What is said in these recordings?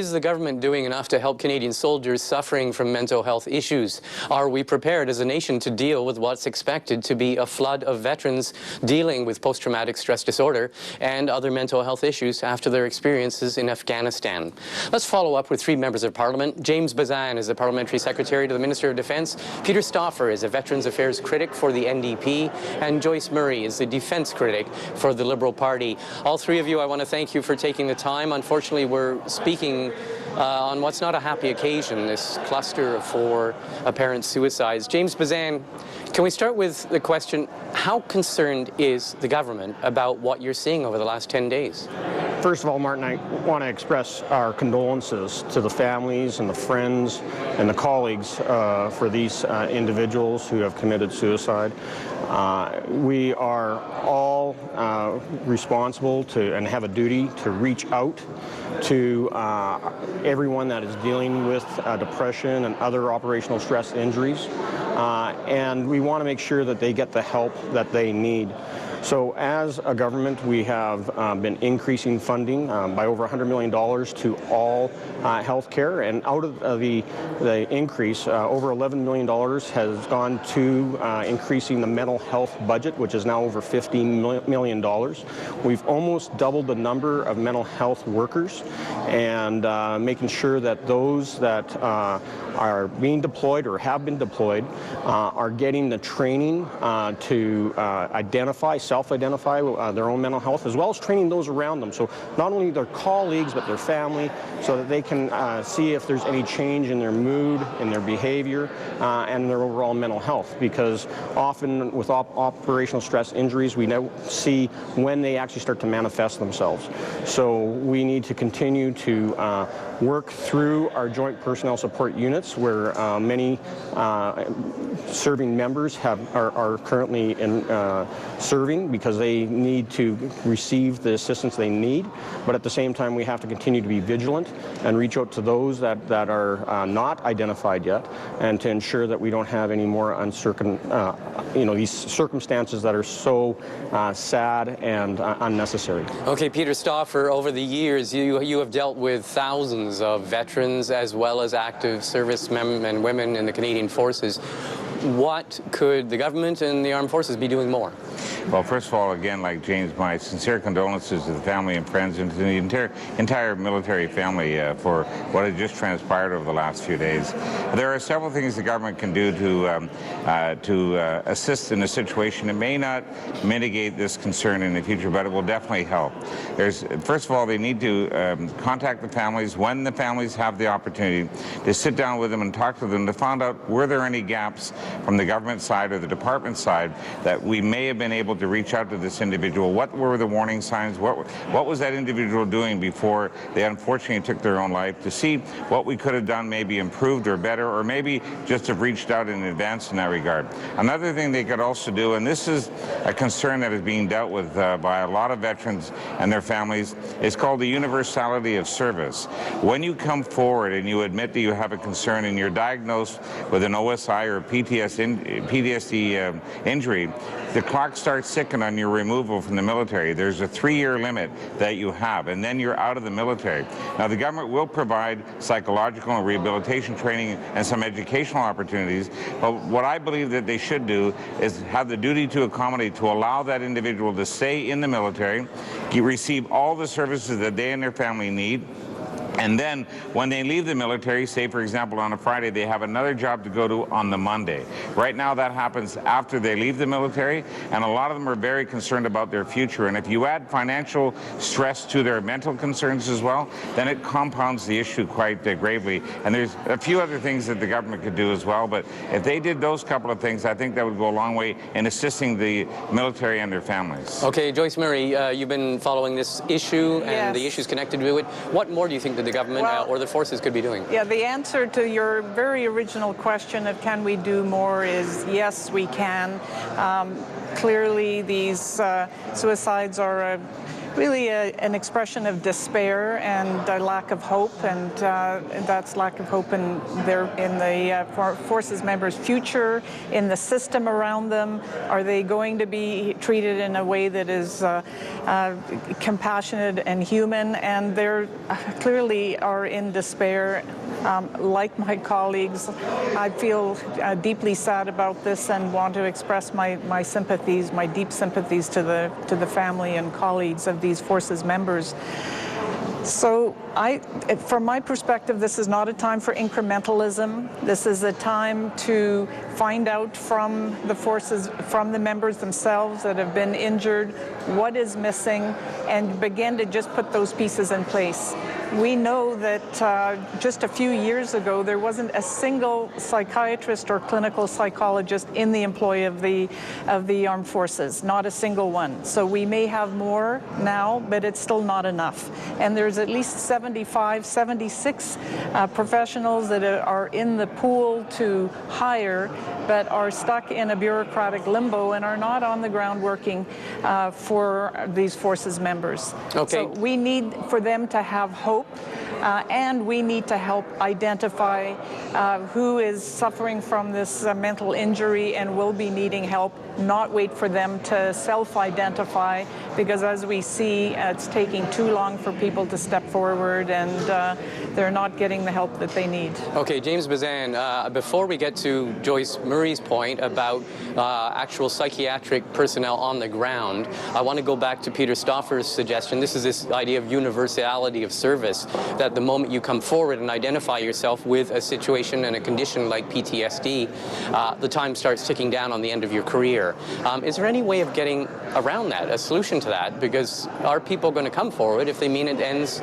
Is the government doing enough to help Canadian soldiers suffering from mental health issues? Are we prepared as a nation to deal with what's expected to be a flood of veterans dealing with post-traumatic stress disorder and other mental health issues after their experiences in Afghanistan? Let's follow up with three members of Parliament. James Bazan is the Parliamentary Secretary to the Minister of Defence. Peter Stauffer is a Veterans Affairs critic for the NDP. And Joyce Murray is the Defence critic for the Liberal Party. All three of you, I want to thank you for taking the time. Unfortunately, we're speaking on what's not a happy occasion, this cluster of 4 apparent suicides. James Bazan, can we start with the question, how concerned is the government about what you're seeing over the last 10 days? First of all, Martin, I want to express our condolences to the families and the friends and the colleagues for these individuals who have committed suicide. We are all responsible to and have a duty to reach out to everyone that is dealing with depression and other operational stress injuries, and we want to make sure that they get the help that they need. So as a government, we have been increasing funding by over $100 million to all health care, and out of the increase, over $11 million has gone to increasing the mental health budget, which is now over $15 million. We've almost doubled the number of mental health workers, and making sure that those that are being deployed or have been deployed are getting the training to self-identify their own mental health, as well as training those around them. So not only their colleagues, but their family, so that they can see if there's any change in their mood, in their behavior, and their overall mental health. Because often with operational stress injuries, we now see when they actually start to manifest themselves. So we need to continue to work through our joint personnel support units, where many serving members are currently serving, because they need to receive the assistance they need. But at the same time, we have to continue to be vigilant and reach out to those that are not identified yet, and to ensure that we don't have any more these circumstances that are so sad and unnecessary. Okay, Peter Stauffer, over the years, you have dealt with thousands of veterans as well as active servicemen and women in the Canadian Forces. What could the government and the armed forces be doing more? Well, first of all, again, like James, my sincere condolences to the family and friends and to the entire military family for what had just transpired over the last few days. There are several things the government can do to assist in a situation. It may not mitigate this concern in the future, but it will definitely help. First of all, they need to contact the families when the families have the opportunity to sit down with them and talk to them to find out, were there any gaps from the government side or the department side that we may have been able to reach out to this individual. What were the warning signs? What was that individual doing before they unfortunately took their own life, to see what we could have done, maybe improved or better, or maybe just have reached out in advance in that regard. Another thing they could also do, and this is a concern that is being dealt with by a lot of veterans and their families, is called the universality of service. When you come forward and you admit that you have a concern and you're diagnosed with an OSI or PTSD injury, the clock starts ticking on your removal from the military. There's a 3-year limit that you have, and then you're out of the military. Now, the government will provide psychological and rehabilitation training and some educational opportunities, but what I believe that they should do is have the duty to accommodate, to allow that individual to stay in the military, receive all the services that they and their family need. And then when they leave the military, say for example on a Friday, they have another job to go to on the Monday. Right now that happens after they leave the military, and a lot of them are very concerned about their future. And if you add financial stress to their mental concerns as well, then it compounds the issue quite gravely. And there's a few other things that the government could do as well, but if they did those couple of things, I think that would go a long way in assisting the military and their families. Okay, Joyce Murray, you've been following this issue and Yes. the issues connected to it. What more do you think that the government or the forces could be doing? Yeah, the answer to your very original question of can we do more is yes, we can. Clearly, these suicides are really an expression of despair and a lack of hope, and that's lack of hope in the forces members' future, in the system around them. Are they going to be treated in a way that is compassionate and human? And they clearly are in despair. Like my colleagues, I feel deeply sad about this and want to express my sympathies, my deep sympathies to the family and colleagues of these forces members. So from my perspective, this is not a time for incrementalism. This is a time to find out from the forces, from the members themselves that have been injured, what is missing, and begin to just put those pieces in place. We know that just a few years ago, there wasn't a single psychiatrist or clinical psychologist in the employ of the armed forces, not a single one. So we may have more now, but it's still not enough. And there's at least 75, 76 professionals that are in the pool to hire, but are stuck in a bureaucratic limbo and are not on the ground working for these forces members. Okay. So we need for them to have hope. And we need to help identify who is suffering from this mental injury and will be needing help, not wait for them to self-identify, because as we see, it's taking too long for people to step forward, and they're not getting the help that they need. Okay, James Bazan, before we get to Joyce Murray's point about actual psychiatric personnel on the ground, I want to go back to Peter Stauffer's suggestion. This is this idea of universality of service, that the moment you come forward and identify yourself with a situation and a condition like PTSD, the time starts ticking down on the end of your career. Is there any way of getting around that, a solution to that? Because are people going to come forward if they mean it ends,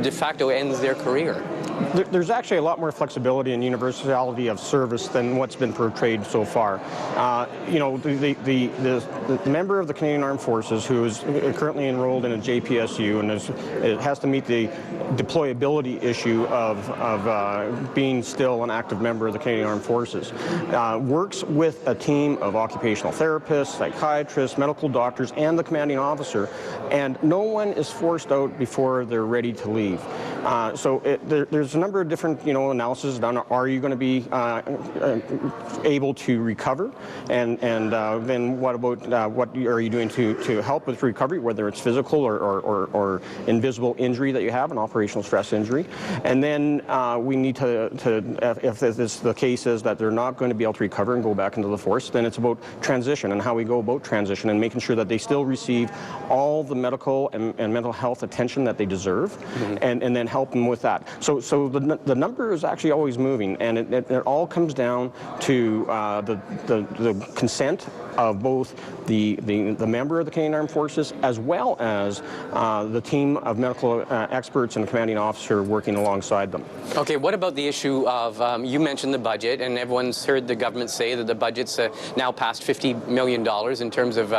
de facto ends their career? There's actually a lot more flexibility and universality of service than what's been portrayed so far. You know, the member of the Canadian Armed Forces who is currently enrolled in a JPSU and it has to meet the deployability issue of being still an active member of the Canadian Armed Forces, works with a team of occupational therapists, psychiatrists, medical doctors, and the commanding officer, and no one is forced out before they're ready to leave. So there's a number of different, analyses done. Are you going to be able to recover? And then what about what are you doing to help with recovery, whether it's physical or invisible injury that you have, an operational stress injury? And then we need to if the case is that they're not going to be able to recover and go back into the force, then it's about transition and how we go about transition and making sure that they still receive all the medical and mental health attention that they deserve, and then help them with that. So the number is actually always moving, and it all comes down to the consent of both the member of the Canadian Armed Forces as well as the team of medical experts and the commanding officer working alongside them. Okay, what about the issue of, you mentioned the budget, and everyone's heard the government say that the budget's now past $50 million in terms of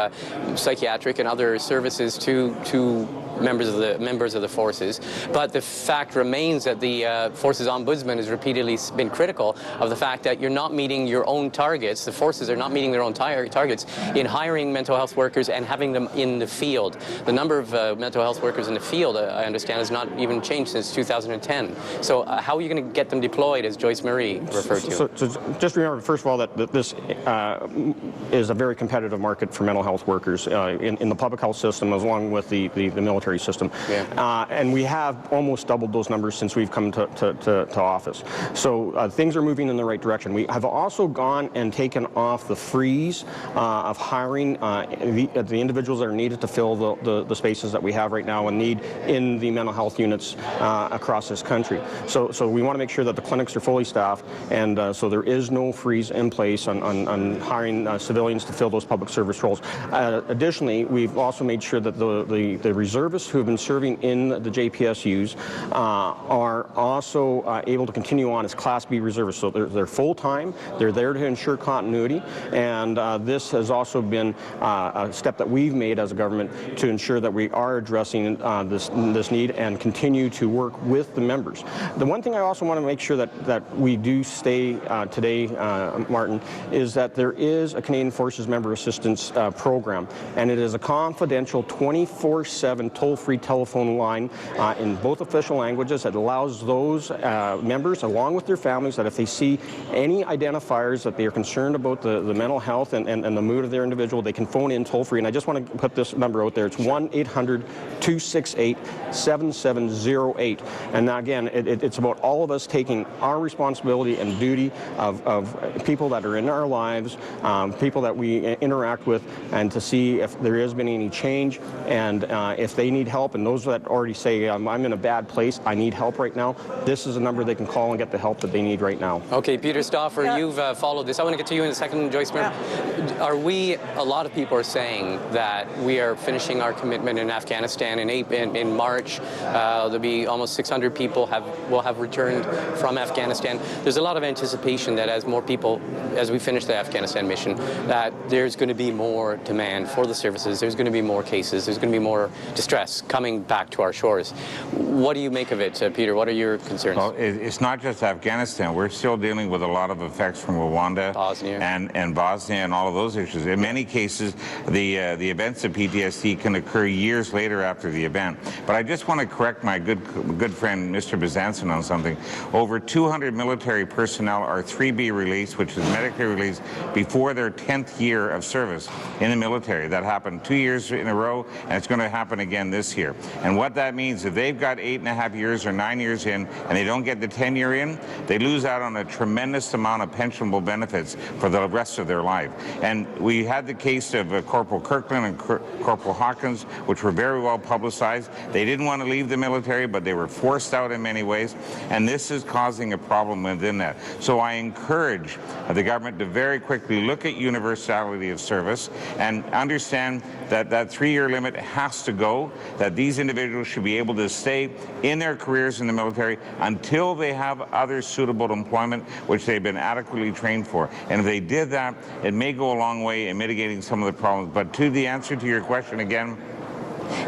psychiatric and other services to members of the forces. But the fact remains that the Forces Ombudsman has repeatedly been critical of the fact that you're not meeting your own targets. The forces are not meeting their own targets in hiring mental health workers and having them in the field. The number of mental health workers in the field, I understand, has not even changed since 2010. So how are you going to get them deployed, as Joyce Murray referred to? So just remember, first of all, that this is a very competitive market for mental health workers in the public health system, along with the military system. Yeah. And we have almost doubled those numbers since we've come to office. So things are moving in the right direction. We have also gone and taken off the freeze of hiring the individuals that are needed to fill the spaces that we have right now and need in the mental health units across this country. So we want to make sure that the clinics are fully staffed, and so there is no freeze in place on hiring civilians to fill those public service roles. Additionally, we've also made sure that the reservists who have been serving in the JPSUs are also able to continue on as Class B reservists. So they're full-time, they're there to ensure continuity, and this has also been a step that we've made as a government to ensure that we are addressing this need and continue to work with the members. The one thing I also want to make sure that we do stay today, Martin, is that there is a Canadian Forces Member Assistance Program, and it is a confidential 24/7 toll-free telephone line in both official languages. It allows those members, along with their families, that if they see any identifiers that they are concerned about the mental health and the mood of their individual, they can phone in toll-free. And I just want to put this number out there. It's 1-800-268-7708. And now, again, it's about all of us taking our responsibility and duty of people that are in our lives, people that we interact with, and to see if there has been any change, and if they need help, and those that already say, I'm in a bad place, I need help right now, this is a number they can call and get the help that they need right now. Okay, Peter Stauffer, you've followed this. I want to get to you in a second, Joyce Murray. A lot of people are saying that we are finishing our commitment in Afghanistan in March. There'll be almost 600 people will have returned from Afghanistan. There's a lot of anticipation that as more people, as we finish the Afghanistan mission, that there's going to be more demand for the services, there's going to be more cases, there's going to be more distress coming back to our shores. What do you make of it, Peter? What are your concerns? Well, it's not just Afghanistan. We're still dealing with a lot of effects from Rwanda, Bosnia, and Bosnia, and all of those issues. In many cases, the events of PTSD can occur years later after the event. But I just want to correct my good friend, Mr. Bezanson, on something. Over 200 military personnel are 3B released, which is medically released, before their 10th year of service in the military. That happened 2 years in a row, and it's going to happen again this year. And what that means, if they've got 8.5 years or 9 years in, and they don't get the 10 year in, they lose out on a tremendous amount of pensionable benefits for the rest of their life. And we had the case of Corporal Kirkland and Corporal Hawkins, which were very well publicized. They didn't want to leave the military, but they were forced out in many ways, and this is causing a problem within that. So I encourage the government to very quickly look at universality of service and understand that that 3-year limit has to go, that these individuals should be able to stay in their careers in the military until they have other suitable employment which they've been adequately trained for. And if they did that, it may go a long way in mitigating some of the problems. But to the answer to your question again,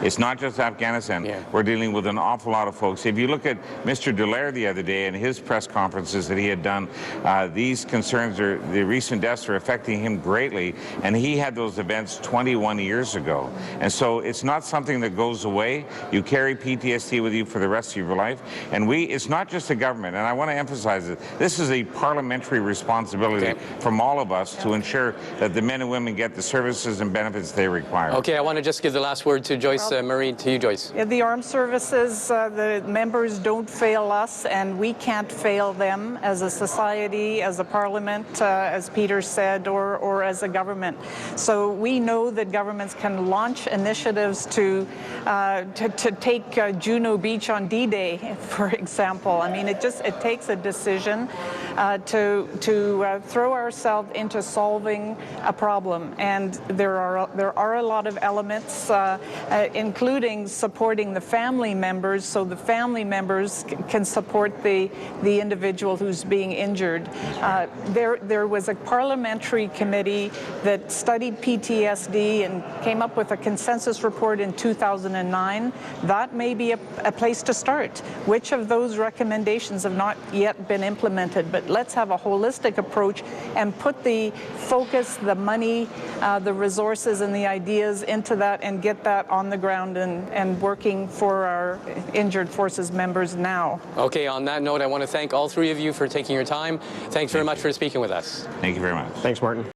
it's not just Afghanistan. Yeah. We're dealing with an awful lot of folks. If you look at Mr. Dallaire the other day and his press conferences that he had done, these concerns, the recent deaths are affecting him greatly, and he had those events 21 years ago. And so it's not something that goes away. You carry PTSD with you for the rest of your life. And it's not just the government, and I want to emphasize it. This is a parliamentary responsibility from all of us to ensure that the men and women get the services and benefits they require. Okay, I want to just give the last word to Joyce Murray. To you, Joyce. The armed services, the members don't fail us, and we can't fail them as a society, as a parliament, as Peter said, or as a government. So we know that governments can launch initiatives to take Juno Beach on D-Day, for example. I mean, it takes a decision to throw ourselves into solving a problem, and there are a lot of elements, including supporting the family members, so the family members can support the individual who's being injured. There was a parliamentary committee that studied PTSD and came up with a consensus report in 2009. That may be a place to start. Which of those recommendations have not yet been implemented? But let's have a holistic approach and put the focus, the money, the resources, and the ideas into that, and get that on the ground and working for our injured forces members now. Okay, on that note, I want to thank all three of you for taking your time. Thanks very much for speaking with us. Thank you very much. Thanks, Martin.